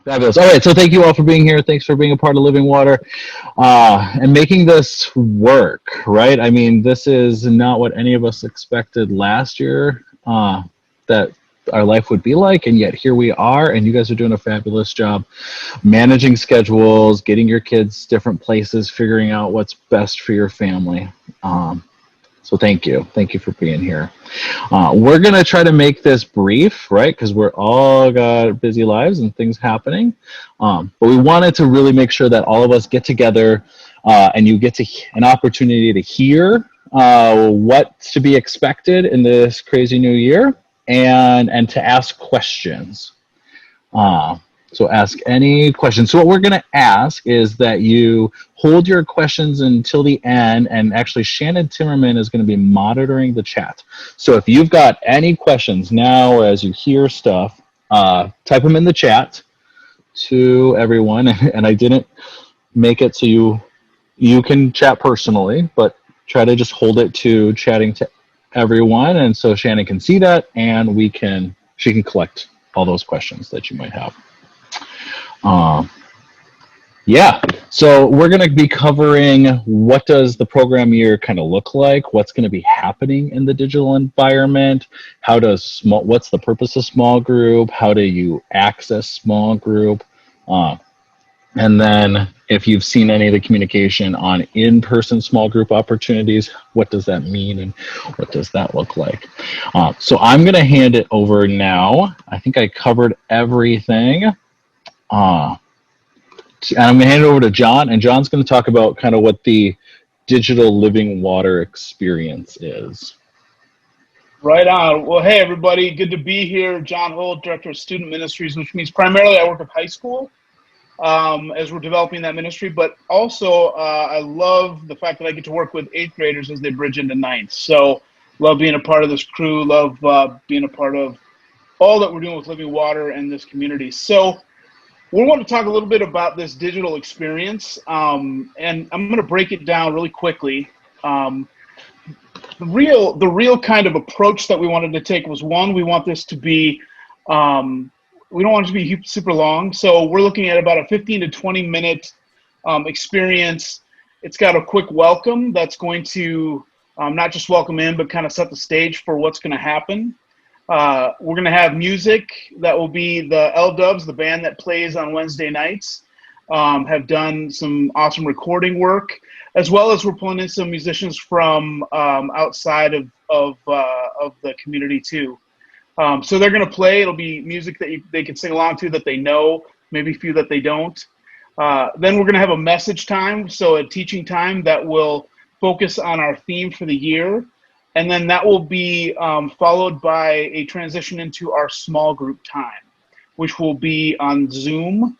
Fabulous. All right, so thank you all for being here. Thanks for being a part of Living Water and making this work, right? I mean, this is not what any of us expected last year that our life would be like, and yet here we are, and you guys are doing a fabulous job managing schedules, getting your kids different places, figuring out what's best for your family. So thank you. Thank you for being here. We're going to try to make this brief, right? Because we're all got busy lives and things happening. But we wanted to really make sure that all of us get together and you get an opportunity to hear what's to be expected in this crazy new year and to ask questions. So ask any questions. So what we're going to ask is that you hold your questions until the end, and actually Shannon Timmerman is going to be monitoring the chat. So if you've got any questions now as you hear stuff, type them in the chat to everyone. And I didn't make it so you can chat personally, but try to just hold it to chatting to everyone, and so Shannon can see that, and she can collect all those questions that you might have. Yeah, so we're going to be covering what does the program year kind of look like, what's going to be happening in the digital environment, what's the purpose of small group, how do you access small group, and then if you've seen any of the communication on in-person small group opportunities, what does that mean and what does that look like? So I'm going to hand it over now. I think I covered everything. And I'm going to hand it over to John, and John's going to talk about kind of what the digital living water experience is. Right on. Well, hey, everybody. Good to be here. John Holt, Director of Student Ministries, which means primarily I work with high school as we're developing that ministry. But also, I love the fact that I get to work with 8th graders as they bridge into 9th. So love being a part of this crew. Love being a part of all that we're doing with Living Water and this community. So we want to talk a little bit about this digital experience, and I'm going to break it down really quickly. The real kind of approach that we wanted to take was, one, we want this to be, we don't want it to be super long, so we're looking at about a 15 to 20 minute experience. It's got a quick welcome that's going to not just welcome in, but kind of set the stage for what's going to happen. We're going to have music that will be the L-Dubs, the band that plays on Wednesday nights, have done some awesome recording work, as well as we're pulling in some musicians from outside of the community too. So they're going to play. It'll be music that they can sing along to that they know, maybe a few that they don't. Then we're going to have a message time, so a teaching time that will focus on our theme for the year. And then that will be followed by a transition into our small group time, which will be on Zoom,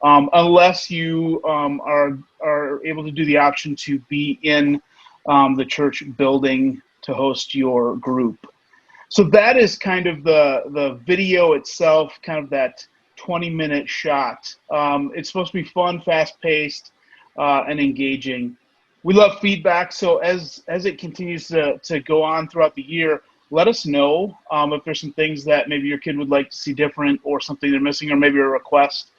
unless you are able to do the option to be in the church building to host your group. So that is kind of the video itself, kind of that 20-minute shot. It's supposed to be fun, fast-paced, and engaging. We love feedback, so as it continues to go on throughout the year, let us know if there's some things that maybe your kid would like to see different, or something they're missing, or maybe a request,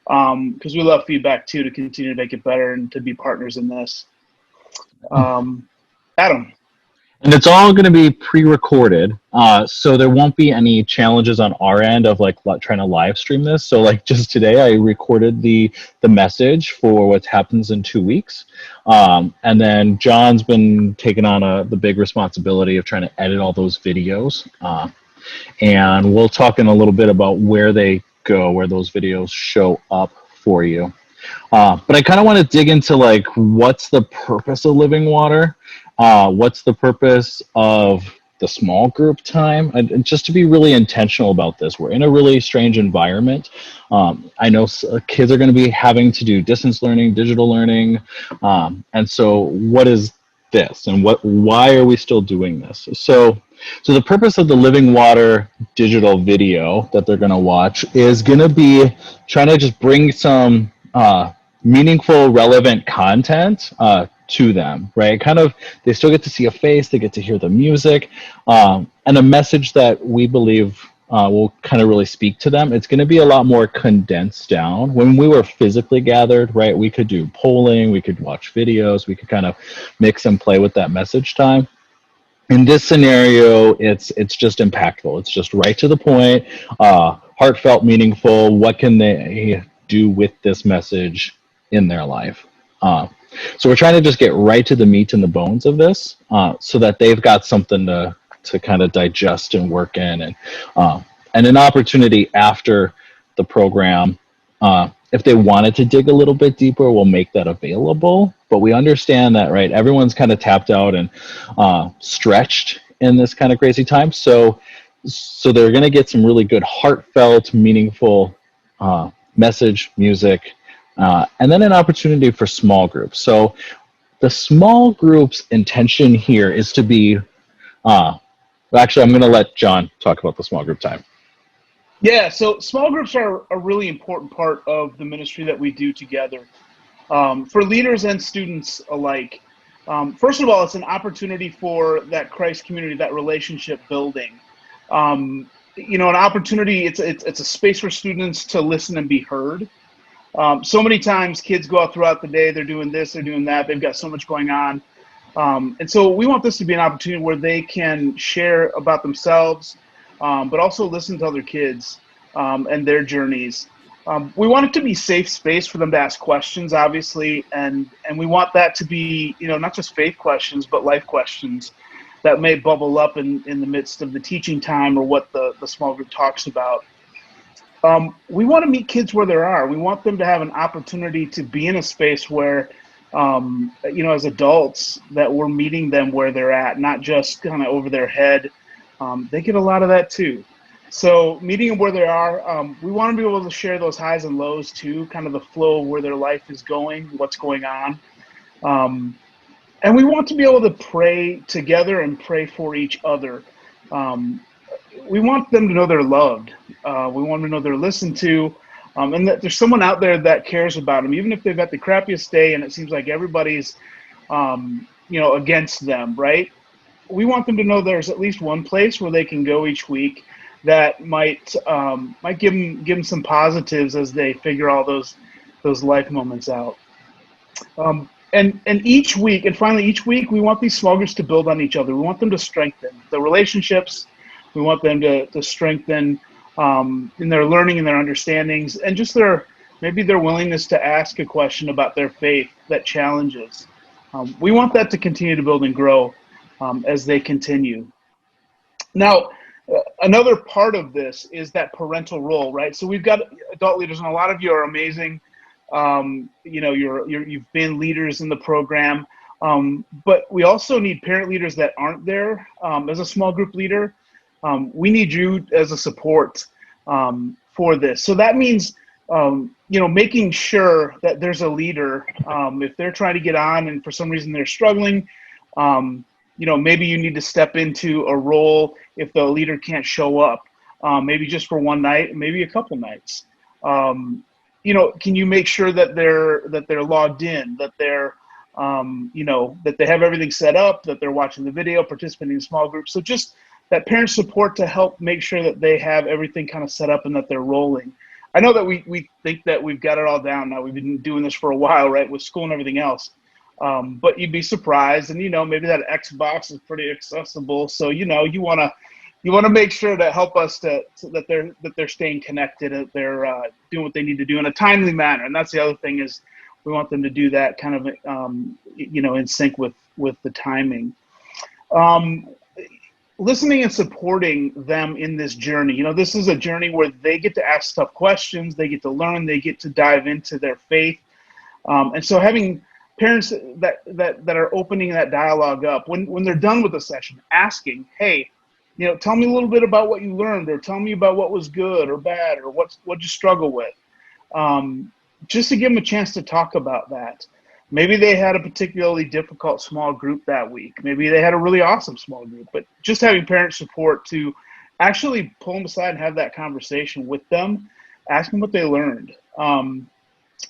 because we love feedback too, to continue to make it better and to be partners in this. Adam. And it's all going to be pre-recorded, so there won't be any challenges on our end of like trying to live stream this. So like just today, I recorded the message for what happens in 2 weeks, and then John's been taking on the big responsibility of trying to edit all those videos, and we'll talk in a little bit about where they go, where those videos show up for you. But I kind of want to dig into like what's the purpose of Living Water. What's the purpose of the small group time? And just to be really intentional about this, we're in a really strange environment. I know kids are going to be having to do distance learning, digital learning. And so what is this, and why are we still doing this? So the purpose of the Living Water digital video that they're going to watch is going to be trying to just bring some meaningful, relevant content to them, right? Kind of, they still get to see a face, they get to hear the music, and a message that we believe will kind of really speak to them. It's going to be a lot more condensed down. When we were physically gathered, right, we could do polling, we could watch videos, we could kind of mix and play with that message time. In this scenario, it's just impactful. It's just right to the point, heartfelt, meaningful. What can they do with this message in their life? So we're trying to just get right to the meat and the bones of this, so that they've got something to kind of digest and work in, and an opportunity after the program. If they wanted to dig a little bit deeper, we'll make that available. But we understand that, right? Everyone's kind of tapped out and stretched in this kind of crazy time. So they're going to get some really good, heartfelt, meaningful message, music, and then an opportunity for small groups. So the small groups intention here is to be, actually, I'm going to let John talk about the small group time. Yeah, so small groups are a really important part of the ministry that we do together, for leaders and students alike. First of all, it's an opportunity for that Christ community, that relationship building. An opportunity. It's a space for students to listen and be heard. So many times kids go out throughout the day, they're doing this, they're doing that, they've got so much going on. And so we want this to be an opportunity where they can share about themselves, but also listen to other kids and their journeys. We want it to be a safe space for them to ask questions, obviously, and we want that to be, not just faith questions, but life questions that may bubble up in the midst of the teaching time or what the small group talks about. We want to meet kids where they are. We want them to have an opportunity to be in a space where, as adults, that we're meeting them where they're at, not just kind of over their head. They get a lot of that too. So meeting them where they are, we want to be able to share those highs and lows too, kind of the flow of where their life is going, what's going on. And we want to be able to pray together and pray for each other. We want them to know they're loved. We want them to know they're listened to, and that there's someone out there that cares about them, even if they've had the crappiest day and it seems like everybody's, against them, right? We want them to know there's at least one place where they can go each week that might give them some positives as they figure all those life moments out. And each week, we want these small groups to build on each other. We want them to strengthen the relationships. We want them to strengthen in their learning and their understandings, and just their willingness to ask a question about their faith that challenges. We want that to continue to build and grow as they continue. Now, another part of this is that parental role, right? So we've got adult leaders, and a lot of you are amazing. You've been leaders in the program, but we also need parent leaders that aren't there as a small group leader. We need you as a support for this. So that means, making sure that there's a leader. If they're trying to get on and for some reason they're struggling, maybe you need to step into a role if the leader can't show up, maybe just for one night, maybe a couple nights. Can you make sure that they're logged in, that they're, that they have everything set up, that they're watching the video, participating in small groups. So just that parent support to help make sure that they have everything kind of set up and that they're rolling. I know that we think that we've got it all down now. We've been doing this for a while, right, with school and everything else. But you'd be surprised, and maybe that Xbox is pretty accessible. So you want to make sure to help us that they're staying connected, that they're doing what they need to do in a timely manner. And that's the other thing, is we want them to do that kind of in sync with the timing. Listening and supporting them in this journey. This is a journey where they get to ask tough questions, they get to learn, they get to dive into their faith, and so having parents that are opening that dialogue up when they're done with the session, asking, hey, tell me a little bit about what you learned, or tell me about what was good or bad, or what you struggle with, just to give them a chance to talk about that. Maybe they had a particularly difficult small group that week. Maybe they had a really awesome small group, but just having parent support to actually pull them aside and have that conversation with them, ask them what they learned. And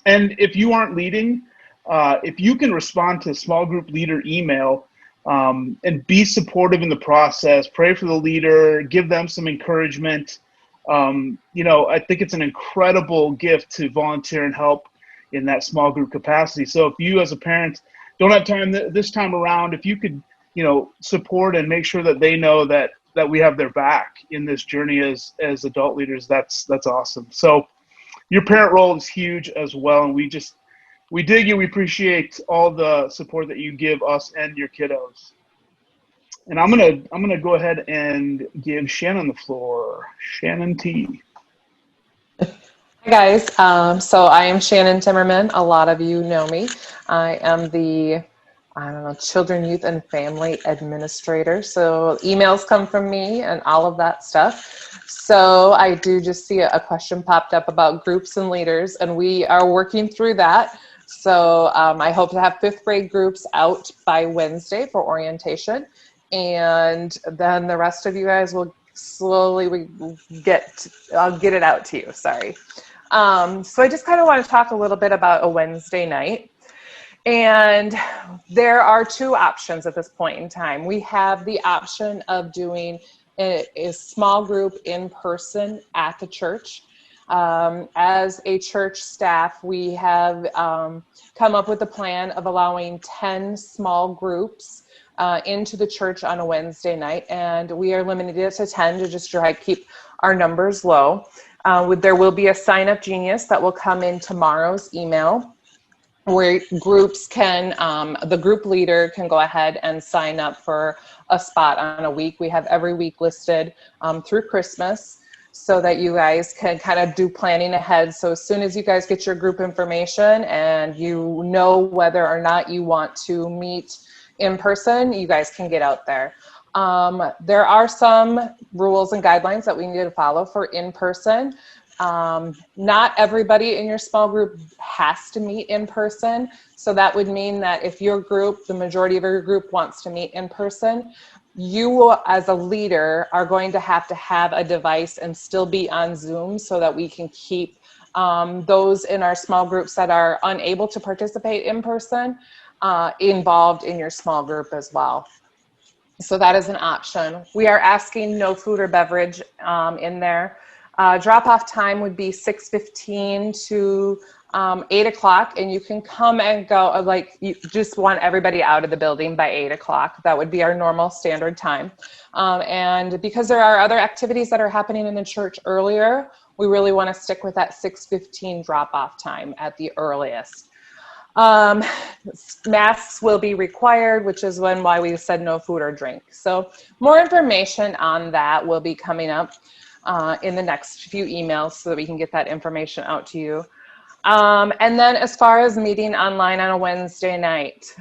if you aren't leading, if you can respond to small group leader email and be supportive in the process, pray for the leader, give them some encouragement, I think it's an incredible gift to volunteer and help in that small group capacity. So if you as a parent don't have time this time around, if you could, support and make sure that they know that we have their back in this journey as adult leaders, that's awesome. So your parent role is huge as well, and we dig you. We appreciate all the support that you give us and your kiddos. And I'm gonna go ahead and give Shannon the floor. Shannon T. Hi guys, so I am Shannon Timmerman. A lot of you know me. I am the, Children, Youth, and Family Administrator. So emails come from me and all of that stuff. So I do just see a question popped up about groups and leaders, and we are working through that. So I hope to have 5th grade groups out by Wednesday for orientation. And then the rest of you guys will slowly I'll get it out to you, sorry. So I just kind of want to talk a little bit about a Wednesday night. And there are 2 options at this point in time. We have the option of doing a small group in person at the church. As a church staff, we have come up with a plan of allowing 10 small groups into the church on a Wednesday night, and we are limited it to 10 to just try to keep our numbers low. There will be a sign up genius that will come in tomorrow's email where groups can, the group leader can go ahead and sign up for a spot on a week. We have every week listed through Christmas so that you guys can kind of do planning ahead. So as soon as you guys get your group information and you know whether or not you want to meet in person, you guys can get out there. There are some rules and guidelines that we need to follow for in person. Not everybody in your small group has to meet in person. So that would mean that if your group, the majority of your group wants to meet in person, you as a leader are going to have a device and still be on Zoom so that we can keep those in our small groups that are unable to participate in person involved in your small group as well. So that is an option. We are asking no food or beverage in there. Drop-off time would be 6:15 to 8 o'clock, and you can come and go, you just want everybody out of the building by 8 o'clock. That would be our normal standard time. And because there are other activities that are happening in the church earlier, we really want to stick with that 6:15 drop-off time at the earliest. Masks will be required, which is why we said no food or drink. So more information on that will be coming up in the next few emails so that we can get that information out to you. And then as far as meeting online on a Wednesday night,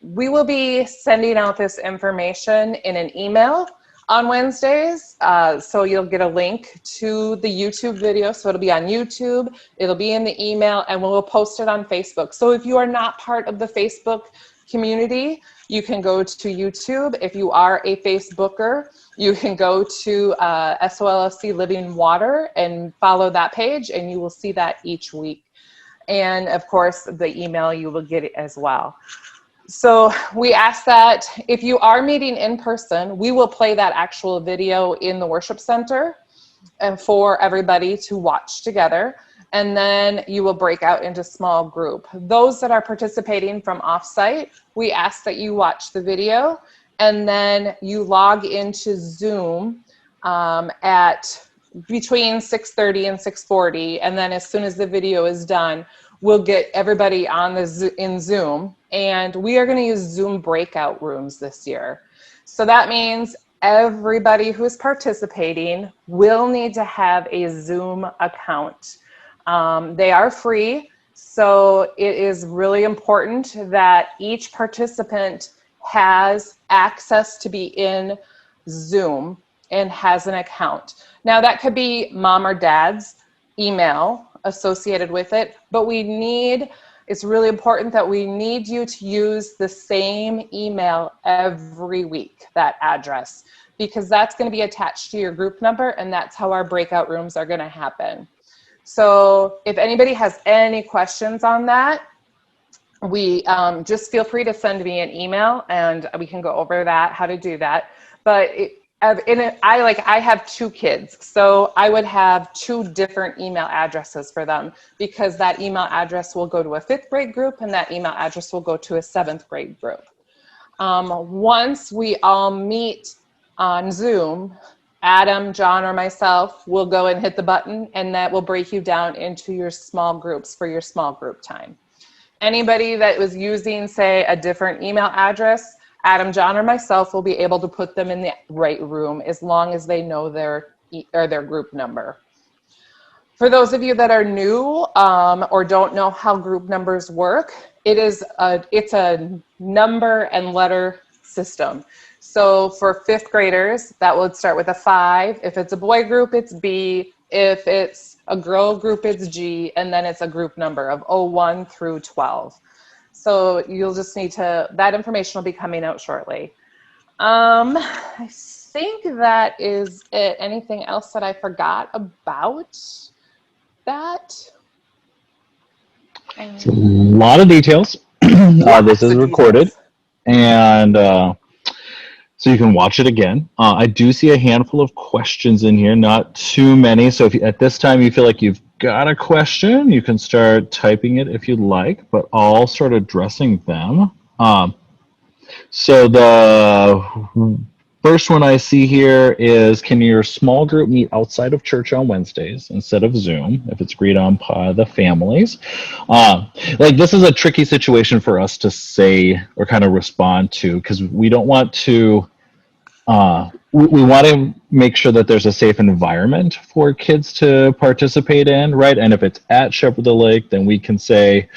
we will be sending out this information in an email on Wednesdays. So you'll get a link to the YouTube video. So it'll be on YouTube, it'll be in the email, and we'll post it on Facebook. So if you are not part of the Facebook community, you can go to YouTube. If you are a Facebooker, you can go to SOLFC Living Water and follow that page, and you will see that each week. And of course, the email, you will get it as well. So we ask that if you are meeting in person, we will play that actual video in the worship center and for everybody to watch together. And then you will break out into small group. Those that are participating from offsite, we ask that you watch the video and then you log into Zoom at between 6:30 and 6:40. And then as soon as the video is done, we'll get everybody on in Zoom, and we are going to use Zoom breakout rooms this year. So that means everybody who's participating will need to have a Zoom account. They are free, so it is really important that each participant has access to be in Zoom and has an account. Now that could be mom or dad's email associated with it, but it's really important that we need you to use the same email every week, that address, because that's going to be attached to your group number, and that's how our breakout rooms are going to happen. So if anybody has any questions on that, we just feel free to send me an email and we can go over that, how to do that. But I have 2 kids, so I would have 2 different email addresses for them, because that email address will go to a 5th grade group and that email address will go to a 7th grade group. Once we all meet on Zoom, Adam, John, or myself will go and hit the button, and that will break you down into your small groups for your small group time. Anybody that was using, say, a different email address, Adam, John, or myself will be able to put them in the right room as long as they know their group number. For those of you that are new or don't know how group numbers work, it's a number and letter system. So for 5th graders, that would start with a 5. If it's a boy group, it's B. If it's a girl group, it's G. And then it's a group number of 01 through 12. So you'll just need to, that information will be coming out shortly. I think that is it. Anything else that I forgot about that? It's a lot of details. This is recorded, and so you can watch it again. I do see a handful of questions in here, not too many. So if at this time you feel like you've got a question, you can start typing it if you'd like, but I'll start addressing them. So the first one I see here is, can your small group meet outside of church on Wednesdays instead of Zoom if it's agreed on by the families? This is a tricky situation for us to say or kind of respond to, because we don't want to, we want to make sure that there's a safe environment for kids to participate in, right? And if it's at Shepherd the Lake, then we can say,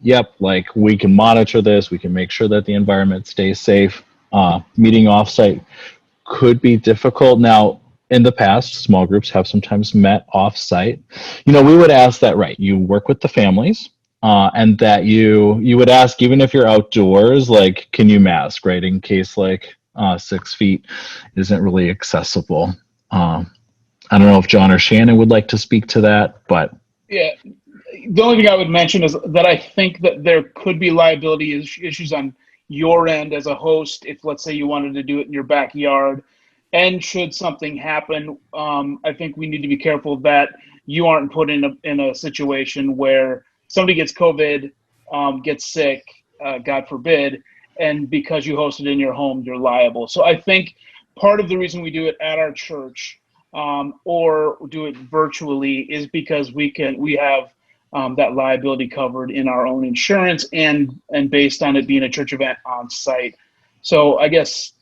yep, we can monitor this, we can make sure that the environment stays safe. Meeting offsite could be difficult. Now, in the past, small groups have sometimes met offsite. We would ask that, right, you work with the families, and that you would ask, even if you're outdoors, can you mask, right, in case 6 feet isn't really accessible. I don't know if John or Shannon would like to speak to that, but yeah. The only thing I would mention is that I think that there could be liability issues on your end as a host if, let's say, you wanted to do it in your backyard, and should something happen, I think we need to be careful that you aren't put in a situation where somebody gets COVID, gets sick, God forbid, and because you hosted in your home, you're liable. So I think part of the reason we do it at our church or do it virtually is because we have that liability covered in our own insurance and based on it being a church event on site. So I guess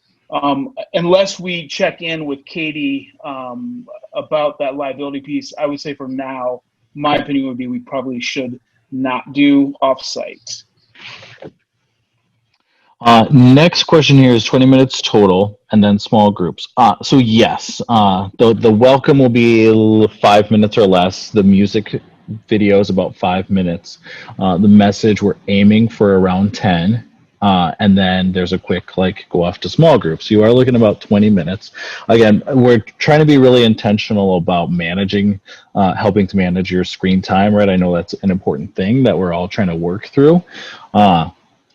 unless we check in with Katie about that liability piece, I would say for now, my opinion would be we probably should not do offsite. Next question here is 20 minutes total and then small groups. So yes, the welcome will be 5 minutes or less. The music video is about 5 minutes. The message we're aiming for around 10. And then there's a quick go off to small groups. You are looking about 20 minutes. Again, we're trying to be really intentional about managing, helping to manage your screen time, right? I know that's an important thing that we're all trying to work through.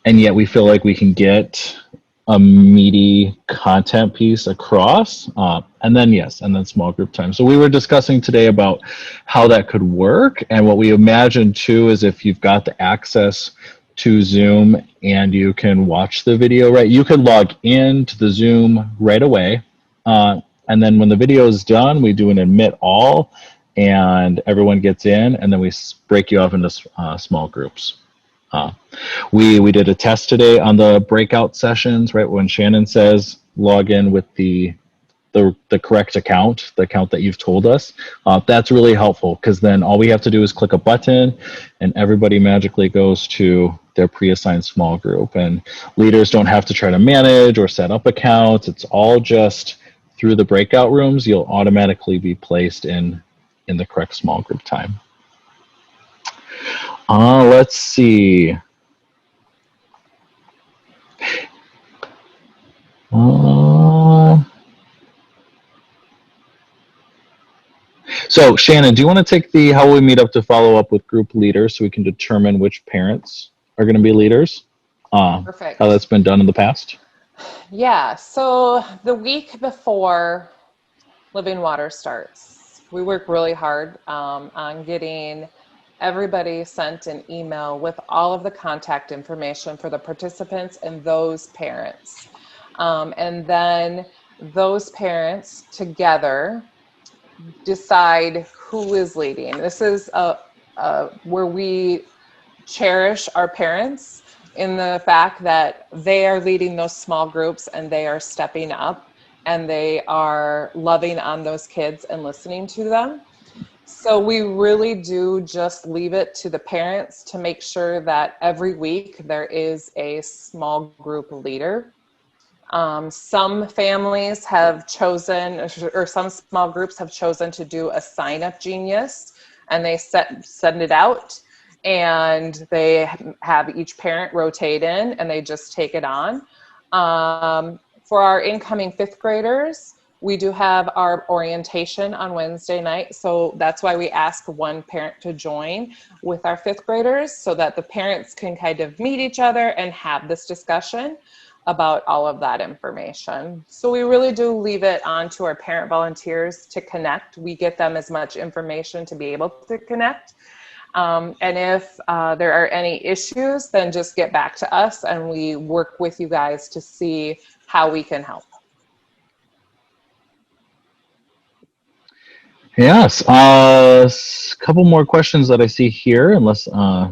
And yet we feel like we can get a meaty content piece across, and then small group time. So we were discussing today about how that could work, and what we imagine too is if you've got the access to Zoom and you can watch the video, right, you could log into the Zoom right away, and then when the video is done, we do an admit all, and everyone gets in, and then we break you off into small groups. We did a test today on the breakout sessions, right? When Shannon says log in with the correct account, the account that you've told us, that's really helpful, because then all we have to do is click a button and everybody magically goes to their pre-assigned small group, and leaders don't have to try to manage or set up accounts. It's all just through the breakout rooms. You'll automatically be placed in the correct small group time. Let's see. So Shannon, do you want to take the how we meet up to follow up with group leaders so we can determine which parents are going to be leaders? Perfect. How that's been done in the past? Yeah, so the week before Living Water starts, we work really hard on getting everybody sent an email with all of the contact information for the participants and those parents. And then those parents together decide who is leading. This is where we cherish our parents in the fact that they are leading those small groups and they are stepping up and they are loving on those kids and listening to them. So we really do just leave it to the parents to make sure that every week there is a small group leader. Some families have chosen, or some small groups have chosen to do a sign-up genius, and they send it out, and they have each parent rotate in, and they just take it on. For our incoming fifth graders, we do have our orientation on Wednesday night, so that's why we ask one parent to join with our fifth graders so that the parents can kind of meet each other and have this discussion about all of that information. So we really do leave it on to our parent volunteers to connect. We get them as much information to be able to connect. And if there are any issues, then just get back to us and we work with you guys to see how we can help. Yes. A couple more questions that I see here, unless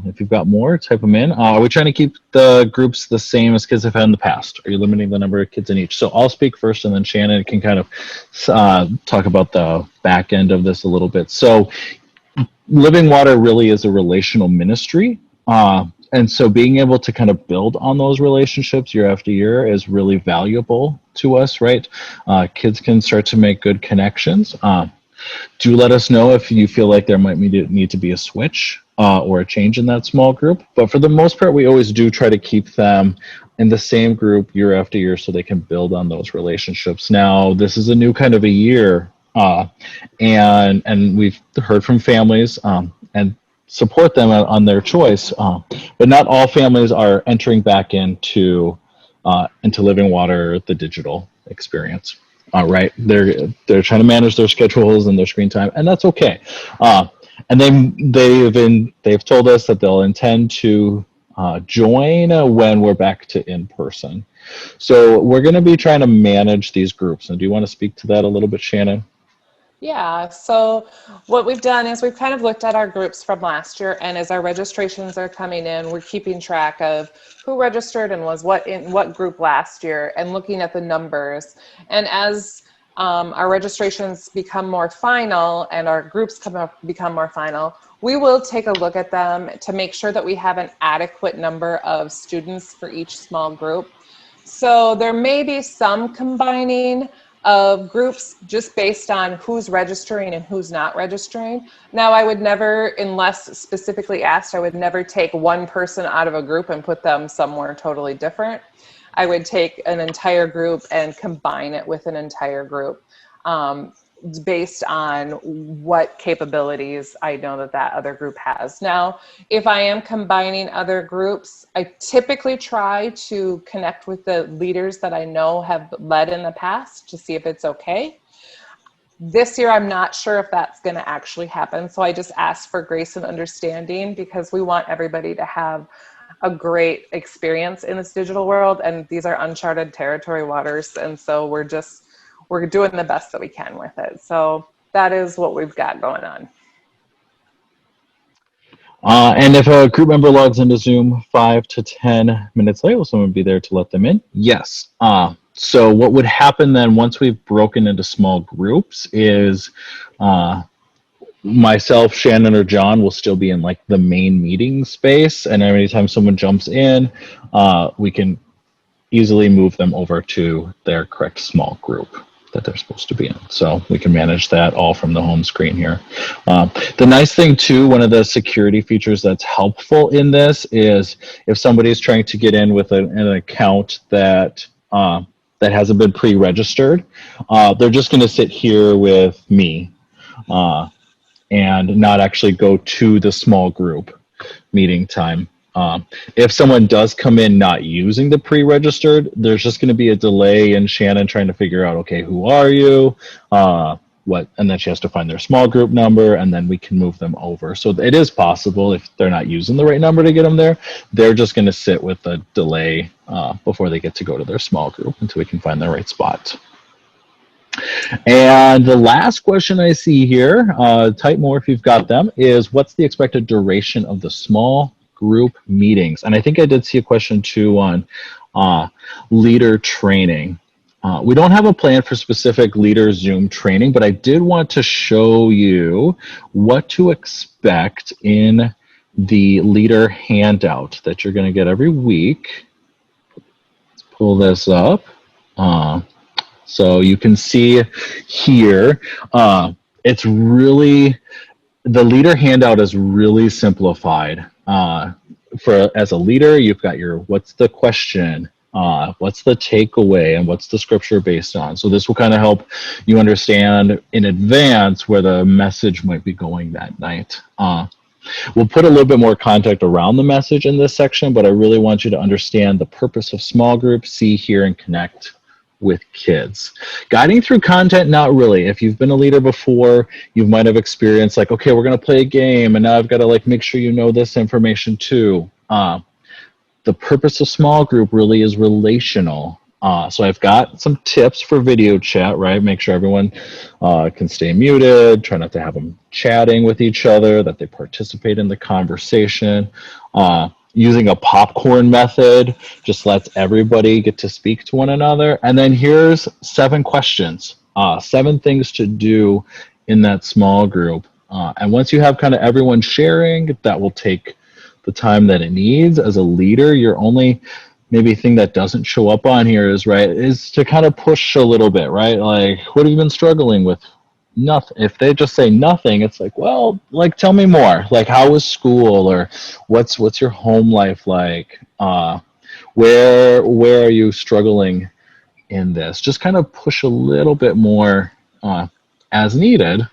if you've got more, type them in. Are we trying to keep the groups the same as kids have had in the past? Are you limiting the number of kids in each? So I'll speak first, and then Shannon can kind of talk about the back end of this a little bit. So Living Water really is a relational ministry. And so being able to kind of build on those relationships year after year is really valuable to us, right? Kids can start to make good connections. Do let us know if you feel like there might need to be a switch or a change in that small group. But for the most part, we always do try to keep them in the same group year after year so they can build on those relationships. Now, this is a new kind of a year, and we've heard from families and support them on their choice. But not all families are entering back into Living Water, the digital experience. Right, they're trying to manage their schedules and their screen time, and that's okay. And they've told us that they'll intend to join when we're back to in person. So we're going to be trying to manage these groups. And do you want to speak to that a little bit, Shannon? Yeah, so what we've done is we've kind of looked at our groups from last year, and as our registrations are coming in, we're keeping track of who registered and was in what group last year and looking at the numbers. And as our registrations become more final and our groups become more final, we will take a look at them to make sure that we have an adequate number of students for each small group. So there may be some combining of groups just based on who's registering and who's not registering. Now, I would never, unless specifically asked, I would never take one person out of a group and put them somewhere totally different. I would take an entire group and combine it with an entire group based on what capabilities I know that other group has. Now, if I am combining other groups, I typically try to connect with the leaders that I know have led in the past to see if it's okay. This year, I'm not sure if that's going to actually happen. So I just ask for grace and understanding because we want everybody to have a great experience in this digital world. And these are uncharted territory waters. And so we're doing the best that we can with it. So that is what we've got going on. And if a group member logs into Zoom 5 to 10 minutes late, will someone be there to let them in? Yes. So what would happen then once we've broken into small groups is myself, Shannon, or John will still be in like the main meeting space. And anytime someone jumps in, we can easily move them over to their correct small group that they're supposed to be in. So we can manage that all from the home screen here. The nice thing too, one of the security features that's helpful in this is if somebody is trying to get in with an account that hasn't been pre-registered, they're just going to sit here with me and not actually go to the small group meeting time. If someone does come in not using the pre-registered, there's just going to be a delay in Shannon trying to figure out, okay, who are you? What? And then she has to find their small group number, and then we can move them over. So it is possible if they're not using the right number to get them there, they're just going to sit with a delay before they get to go to their small group until we can find the right spot. And the last question I see here, type more if you've got them, is what's the expected duration of the small group meetings? And I think I did see a question too on leader training. We don't have a plan for specific leader Zoom training, but I did want to show you what to expect in the leader handout that you're going to get every week. Let's pull this up. So you can see here, it's really, the leader handout is really simplified. As a leader, you've got your, what's the question, what's the takeaway, and what's the scripture based on. So this will kind of help you understand in advance where the message might be going that night. We'll put a little bit more context around the message in this section, but I really want you to understand the purpose of small groups, see, hear, and connect with kids. Guiding through content, not really. If you've been a leader before, you might have experienced like, okay, we're going to play a game, and now I've got to like make sure you know this information too. The purpose of small group really is relational. So I've got some tips for video chat, right? Make sure everyone can stay muted, try not to have them chatting with each other, that they participate in the conversation. Using a popcorn method just lets everybody get to speak to one another. And then here's 7 questions, 7 things to do in that small group. And once you have kind of everyone sharing, that will take the time that it needs. As a leader, your only maybe thing that doesn't show up on here is to kind of push a little bit, right? Like, what have you been struggling with? Nothing. If they just say nothing, it's like, well, like, tell me more. Like, how was school, or what's your home life like? Where are you struggling in this? Just kind of push a little bit more as needed.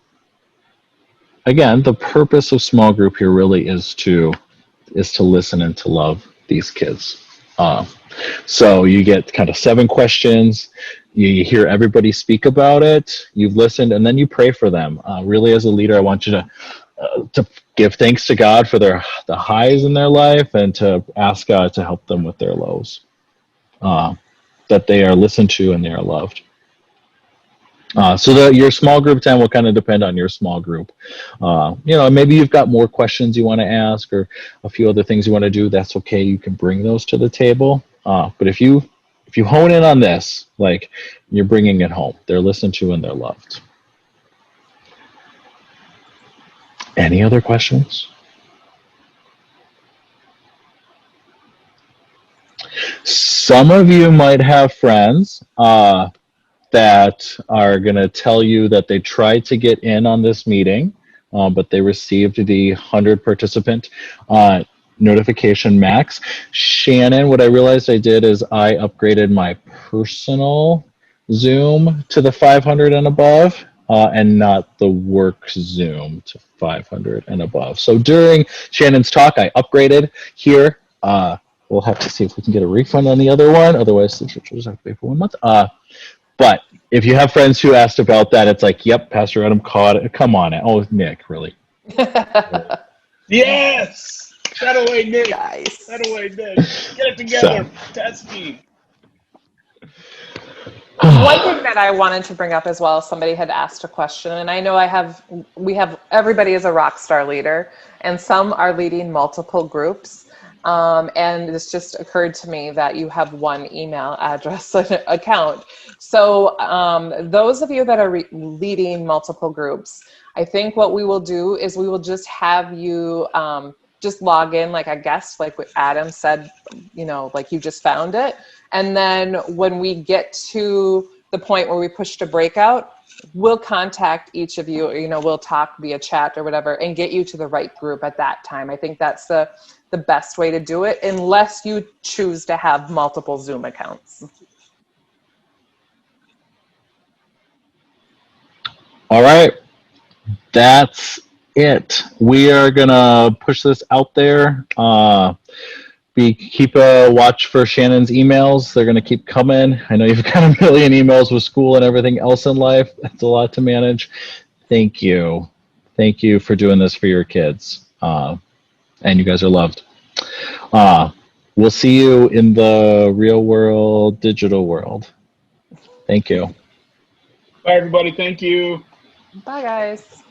Again, the purpose of small group here really is to listen and to love these kids. So you get kind of 7 questions. You hear everybody speak about it. You've listened, and then you pray for them. Really, as a leader, I want you to give thanks to God for the highs in their life, and to ask God to help them with their lows. That they are listened to and they are loved. So your small group time will kind of depend on your small group. Maybe you've got more questions you want to ask, or a few other things you want to do. That's okay. You can bring those to the table. But if you hone in on this, like, you're bringing it home. They're listened to and they're loved. Any other questions? Some of you might have friends that are going to tell you that they tried to get in on this meeting, but they received the 100 participant notification max. Shannon, what I realized I did is I upgraded my personal Zoom to the 500 and above, and not the work Zoom to 500 and above. So during Shannon's talk, I upgraded here. We'll have to see if we can get a refund on the other one. Otherwise, the churches have to pay for 1 month. But if you have friends who asked about that, it's like, yep, Pastor Adam caught it. Come on. Oh, Nick, really? Yes! That away, Nick. Nice. That away, Nick. Get it together. Test me. One thing that I wanted to bring up as well, somebody had asked a question, and I know we have everybody is a rock star leader, and some are leading multiple groups. And this just occurred to me that you have one email address account. So those of you that are leading multiple groups, I think what we will do is we will just have you just log in like a guest, like what Adam said, like you just found it. And then when we get to the point where we push to breakout, we'll contact each of you, we'll talk via chat or whatever and get you to the right group at that time. I think that's the best way to do it, unless you choose to have multiple Zoom accounts. All right. That's it. We are gonna push this out there. Keep a watch for Shannon's emails. They're gonna keep coming. I know you've got a million emails with school and everything else in life. That's a lot to manage. Thank you for doing this for your kids. And you guys are loved. We'll see you in the real world, digital world. Thank you. Bye, everybody. Thank you. Bye, guys.